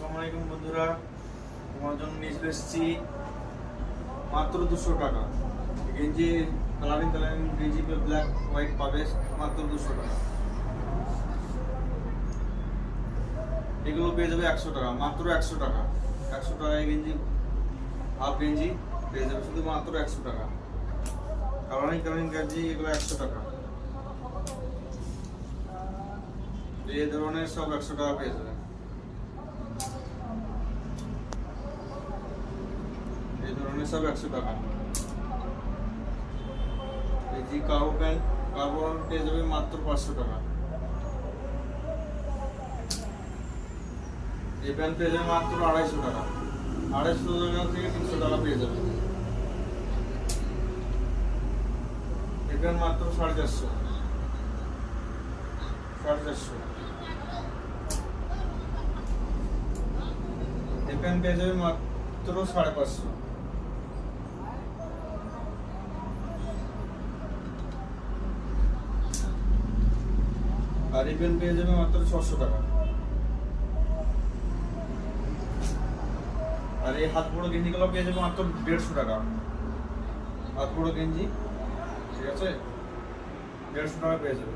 আসসালামু আলাইকুম বন্ধুরা, তোমার জন্য নিয়ে চলে এসেছি মাত্র 200 টাকা গেঞ্জি। কালারিং গেঞ্জি ব্ল্যাক হোয়াইট পাবে মাত্র 200 টাকা। এগুলো পেয়ে যাবে 100 টাকা, মাত্র 100 টাকা। 100 টাকায় গেঞ্জি, হাফ গেঞ্জি পেয়ে যাবে শুধু মাত্র 100 টাকা। কালারিং গেঞ্জি এগুলো 100 টাকা। এই ধরনের সব 100 টাকা পেয়ে যাবে। এই ধরনের সব 100 টাকা। এই যে কার্গো প্যান্ট পেয়ে যাবে মাত্র 500 টাকা। এই প্যান্ট পেয়ে যাবে মাত্র 250 টাকা। 250 টাকা থেকে 300 টাকা পেয়ে যাবে। এই প্যান্ট মাত্র 450। এই প্যান্ট পেয়ে যাবে মাত্র 550। আর এই প্যান্ট পেয়ে যাবে মাত্র 600 টাকা। আর এই হাত বড় গেঞ্জিগুলো পেয়ে যাবে মাত্র 150 টাকা। হাত বড় গেঞ্জি, ঠিক আছে, 150 টাকা পেয়ে যাবে।